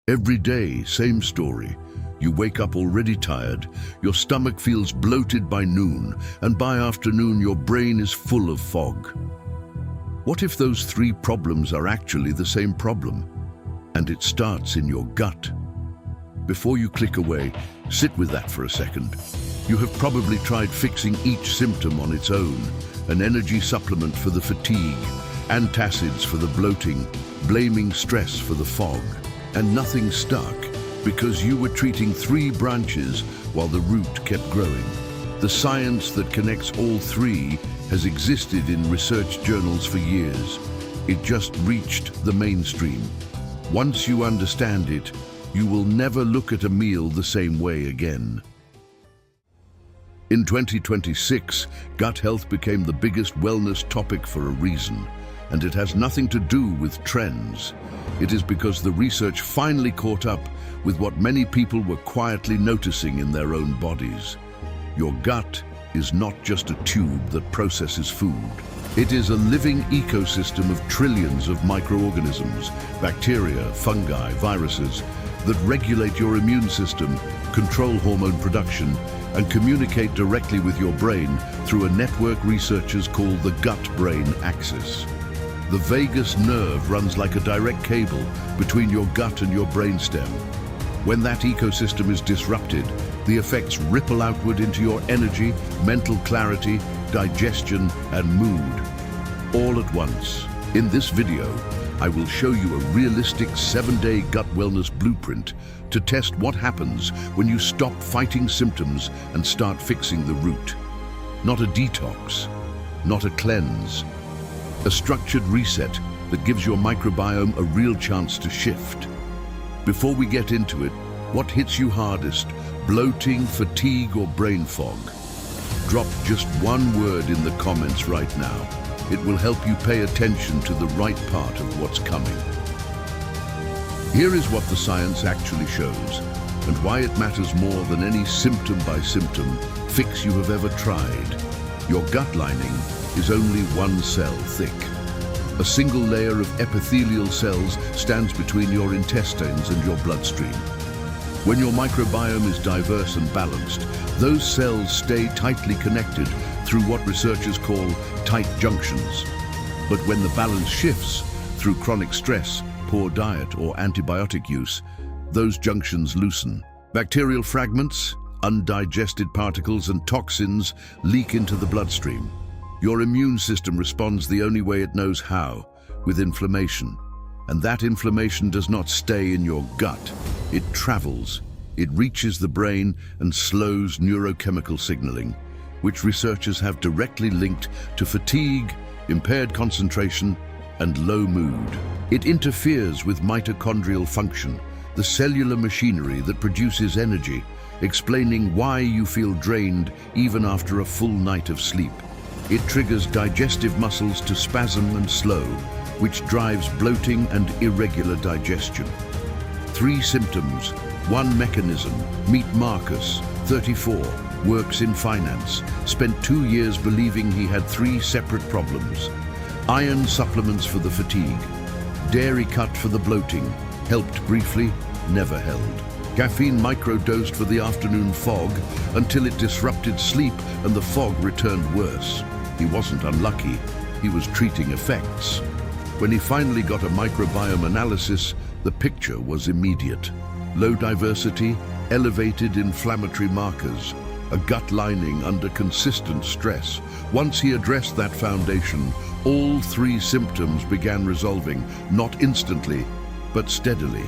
Every day, same story. You wake up already tired, your stomach feels bloated by noon, and by afternoon your brain is full of fog. What if those three problems are actually the same problem? And it starts in your gut. Before you click away, sit with that for a second. You have probably tried fixing each symptom on its own: an energy supplement for the fatigue, antacids for the bloating, blaming stress for the fog. And nothing stuck, because you were treating three branches while the root kept growing. The science that connects all three has existed in research journals for years. It just reached the mainstream. Once you understand it, you will never look at a meal the same way again. In 2026, gut health became the biggest wellness topic for a reason. And it has nothing to do with trends. It is because the research finally caught up with what many people were quietly noticing in their own bodies. Your gut is not just a tube that processes food. It is a living ecosystem of trillions of microorganisms, bacteria, fungi, viruses, that regulate your immune system, control hormone production, and communicate directly with your brain through a network researchers call the gut-brain axis. The vagus nerve runs like a direct cable between your gut and your brainstem. When that ecosystem is disrupted, the effects ripple outward into your energy, mental clarity, digestion, and mood, all at once. In this video, I will show you a realistic 7-day gut wellness blueprint to test what happens when you stop fighting symptoms and start fixing the root. Not a detox, not a cleanse. A structured reset that gives your microbiome a real chance to shift. Before we get into it, what hits you hardest? Bloating, fatigue, or brain fog? Drop just one word in the comments right now. It will help you pay attention to the right part of what's coming. Here is what the science actually shows, and why it matters more than any symptom-by-symptom fix you have ever tried. Your gut lining is only one cell thick. A single layer of epithelial cells stands between your intestines and your bloodstream. When your microbiome is diverse and balanced, those cells stay tightly connected through what researchers call tight junctions. But when the balance shifts through chronic stress, poor diet, or antibiotic use, those junctions loosen. Bacterial fragments, undigested particles, and toxins leak into the bloodstream. Your immune system responds the only way it knows how, with inflammation. And that inflammation does not stay in your gut. It travels. It reaches the brain and slows neurochemical signaling, which researchers have directly linked to fatigue, impaired concentration, and low mood. It interferes with mitochondrial function, the cellular machinery that produces energy, explaining why you feel drained even after a full night of sleep. It triggers digestive muscles to spasm and slow, which drives bloating and irregular digestion. 3 symptoms, 1 mechanism. Meet Marcus, 34, works in finance, spent 2 years believing he had 3 separate problems. Iron supplements for the fatigue, dairy cut for the bloating, helped briefly, never held. Caffeine microdosed for the afternoon fog until it disrupted sleep and the fog returned worse. He wasn't unlucky, he was treating effects. When he finally got a microbiome analysis, the picture was immediate. Low diversity, elevated inflammatory markers, a gut lining under consistent stress. Once he addressed that foundation, all 3 symptoms began resolving, not instantly, but steadily.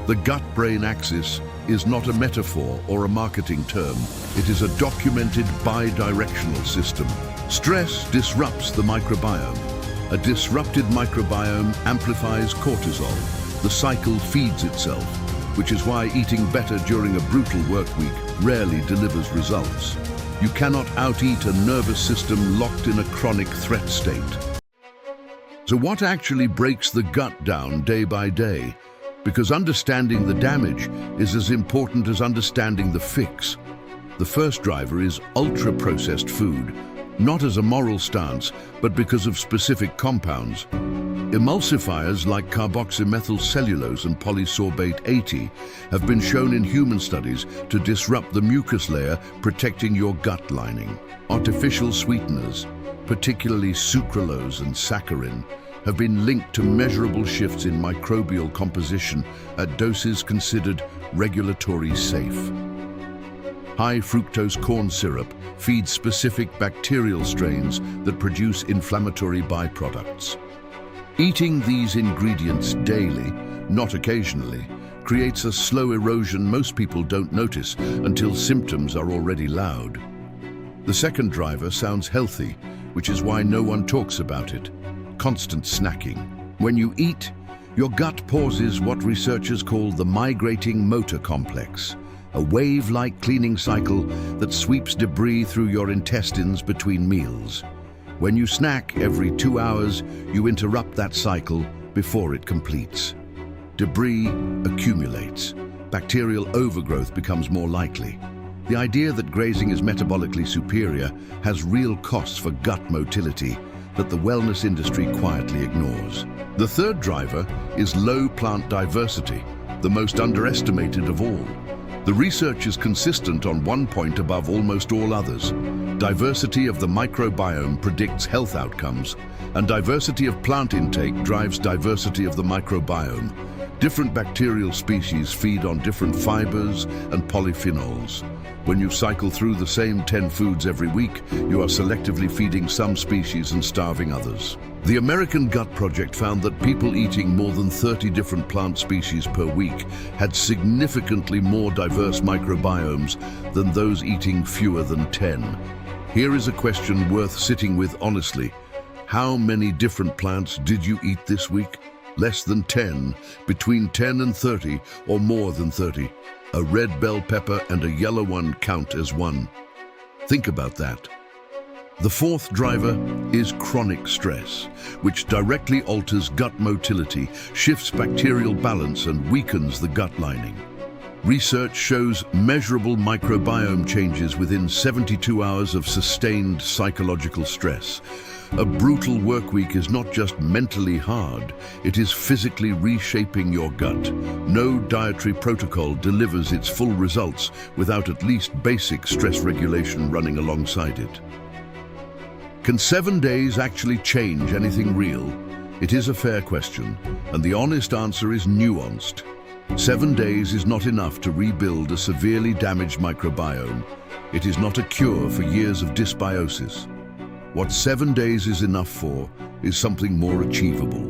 The gut-brain axis is not a metaphor or a marketing term. It is a documented bi-directional system. Stress disrupts the microbiome. A disrupted microbiome amplifies cortisol. The cycle feeds itself, which is why eating better during a brutal work week rarely delivers results. You cannot out-eat a nervous system locked in a chronic threat state. So what actually breaks the gut down day by day? Because understanding the damage is as important as understanding the fix. The first driver is ultra-processed food, not as a moral stance, but because of specific compounds. Emulsifiers like carboxymethylcellulose and polysorbate 80 have been shown in human studies to disrupt the mucus layer, protecting your gut lining. Artificial sweeteners, particularly sucralose and saccharin, have been linked to measurable shifts in microbial composition at doses considered regulatory safe. High fructose corn syrup feeds specific bacterial strains that produce inflammatory byproducts. Eating these ingredients daily, not occasionally, creates a slow erosion most people don't notice until symptoms are already loud. The second driver sounds healthy, which is why no one talks about it: constant snacking. When you eat, your gut pauses what researchers call the migrating motor complex, a wave-like cleaning cycle that sweeps debris through your intestines between meals. When you snack every 2 hours, you interrupt that cycle before it completes. Debris accumulates. Bacterial overgrowth becomes more likely. The idea that grazing is metabolically superior has real costs for gut motility that the wellness industry quietly ignores. The third driver is low plant diversity, the most underestimated of all. The research is consistent on one point above almost all others. Diversity of the microbiome predicts health outcomes, and diversity of plant intake drives diversity of the microbiome. Different bacterial species feed on different fibers and polyphenols. When you cycle through the same 10 foods every week, you are selectively feeding some species and starving others. The American Gut Project found that people eating more than 30 different plant species per week had significantly more diverse microbiomes than those eating fewer than 10. Here is a question worth sitting with honestly. How many different plants did you eat this week? Less than 10, between 10 and 30, or more than 30. A red bell pepper and a yellow one count as one. Think about that. The fourth driver is chronic stress, which directly alters gut motility, shifts bacterial balance, and weakens the gut lining. Research shows measurable microbiome changes within 72 hours of sustained psychological stress. A brutal work week is not just mentally hard, it is physically reshaping your gut. No dietary protocol delivers its full results without at least basic stress regulation running alongside it. Can 7 days actually change anything real? It is a fair question, and the honest answer is nuanced. 7 days is not enough to rebuild a severely damaged microbiome. It is not a cure for years of dysbiosis. What 7 days is enough for is something more achievable.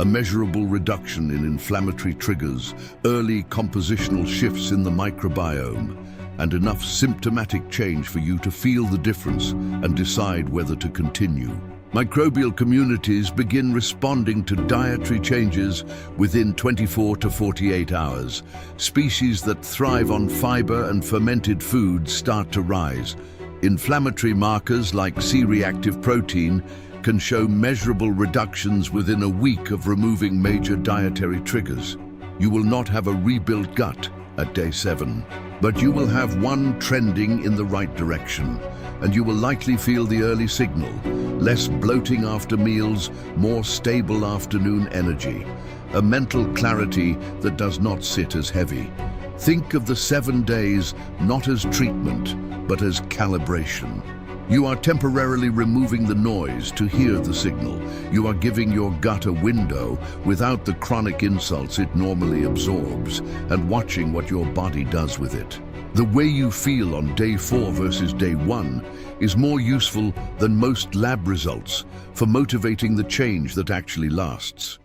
A measurable reduction in inflammatory triggers, early compositional shifts in the microbiome, and enough symptomatic change for you to feel the difference and decide whether to continue. Microbial communities begin responding to dietary changes within 24 to 48 hours. Species that thrive on fiber and fermented foods start to rise. Inflammatory markers like C-reactive protein can show measurable reductions within a week of removing major dietary triggers. You will not have a rebuilt gut at day 7, but you will have one trending in the right direction, and you will likely feel the early signal: less bloating after meals, more stable afternoon energy, a mental clarity that does not sit as heavy. Think of the 7 days not as treatment, but as calibration. You are temporarily removing the noise to hear the signal. You are giving your gut a window without the chronic insults it normally absorbs, and watching what your body does with it. The way you feel on day 4 versus day 1 is more useful than most lab results for motivating the change that actually lasts.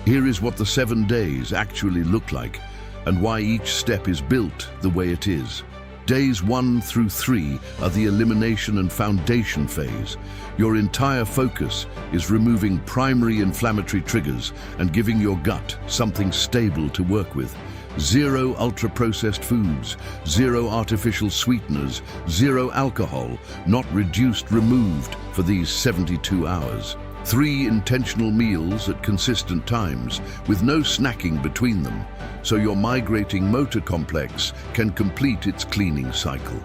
Here is what the 7 days actually look like, and why each step is built the way it is. Days 1 through 3 are the elimination and foundation phase. Your entire focus is removing primary inflammatory triggers and giving your gut something stable to work with. 0 ultra-processed foods, 0 artificial sweeteners, 0 alcohol, not reduced, removed for these 72 hours. 3 intentional meals at consistent times, with no snacking between them, so your migrating motor complex can complete its cleaning cycle.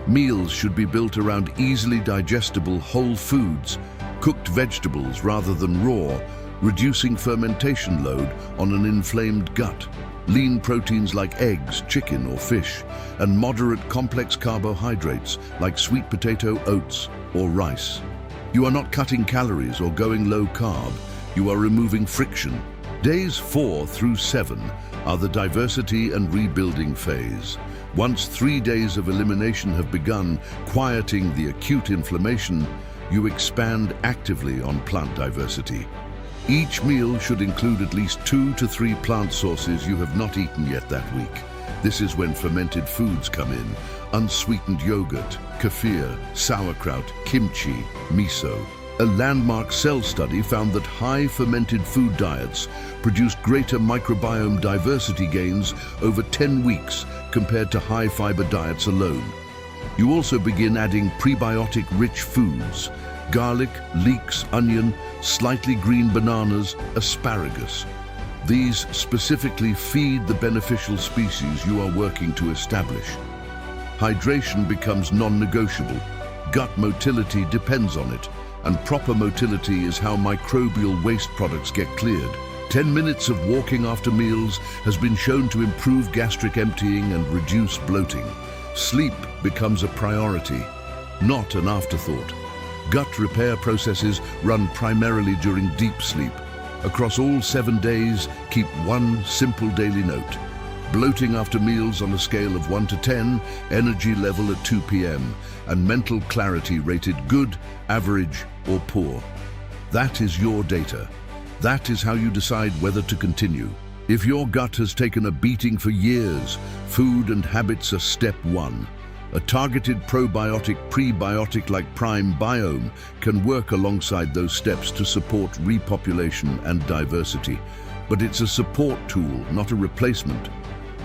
Meals should be built around easily digestible whole foods, cooked vegetables rather than raw, reducing fermentation load on an inflamed gut. Lean proteins like eggs, chicken or fish, and moderate complex carbohydrates like sweet potato, oats or rice. You are not cutting calories or going low carb, you are removing friction. Days 4 through 7 are the diversity and rebuilding phase. Once 3 days of elimination have begun, quieting the acute inflammation, you expand actively on plant diversity. Each meal should include at least 2 to 3 plant sources you have not eaten yet that week. This is when fermented foods come in: unsweetened yogurt, kefir, sauerkraut, kimchi, miso. A landmark Cell study found that high fermented food diets produced greater microbiome diversity gains over 10 weeks compared to high fiber diets alone. You also begin adding prebiotic-rich foods: garlic, leeks, onion, slightly green bananas, asparagus. These specifically feed the beneficial species you are working to establish. Hydration becomes non-negotiable. Gut motility depends on it, and proper motility is how microbial waste products get cleared. 10 minutes of walking after meals has been shown to improve gastric emptying and reduce bloating. Sleep becomes a priority, not an afterthought. Gut repair processes run primarily during deep sleep. Across all 7 days, keep one simple daily note: bloating after meals on a scale of 1 to 10, energy level at 2 p.m., and mental clarity rated good, average, or poor. That is your data. That is how you decide whether to continue. If your gut has taken a beating for years, food and habits are step 1. A targeted probiotic prebiotic like Biome can work alongside those steps to support repopulation and diversity. But it's a support tool, not a replacement.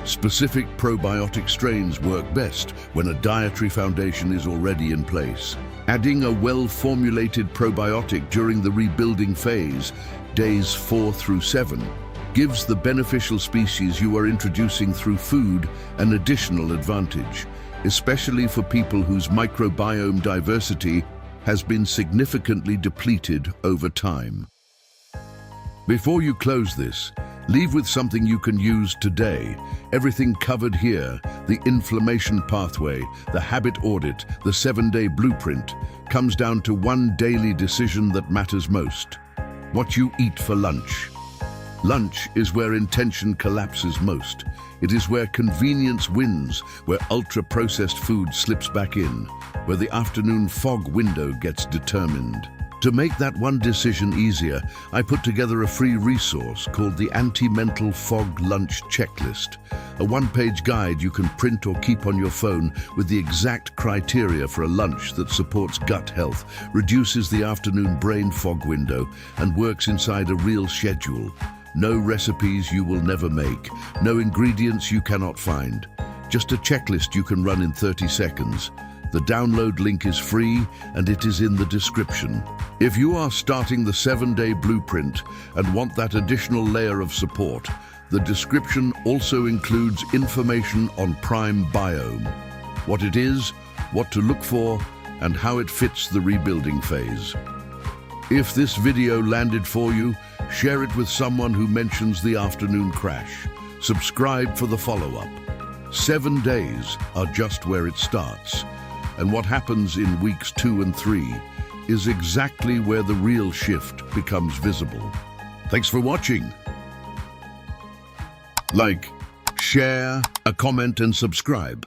Specific probiotic strains work best when a dietary foundation is already in place. Adding a well-formulated probiotic during the rebuilding phase, days 4 through 7, gives the beneficial species you are introducing through food an additional advantage, especially for people whose microbiome diversity has been significantly depleted over time. Before you close this, leave with something you can use today. Everything covered here, the inflammation pathway, the habit audit, the 7-day blueprint, comes down to one daily decision that matters most: what you eat for lunch. Lunch is where intention collapses most. It is where convenience wins, where ultra-processed food slips back in, where the afternoon fog window gets determined. To make that one decision easier, I put together a free resource called the Anti-Mental Fog Lunch Checklist, a one-page guide you can print or keep on your phone with the exact criteria for a lunch that supports gut health, reduces the afternoon brain fog window, and works inside a real schedule. No recipes you will never make, no ingredients you cannot find. Just a checklist you can run in 30 seconds. The download link is free and it is in the description. If you are starting the 7-day blueprint and want that additional layer of support, the description also includes information on Biome, what it is, what to look for, and how it fits the rebuilding phase. If this video landed for you, share it with someone who mentions the afternoon crash. Subscribe for the follow-up. 7 days are just where it starts. And what happens in weeks 2 and 3 is exactly where the real shift becomes visible. Thanks for watching. Like, share, comment, and subscribe.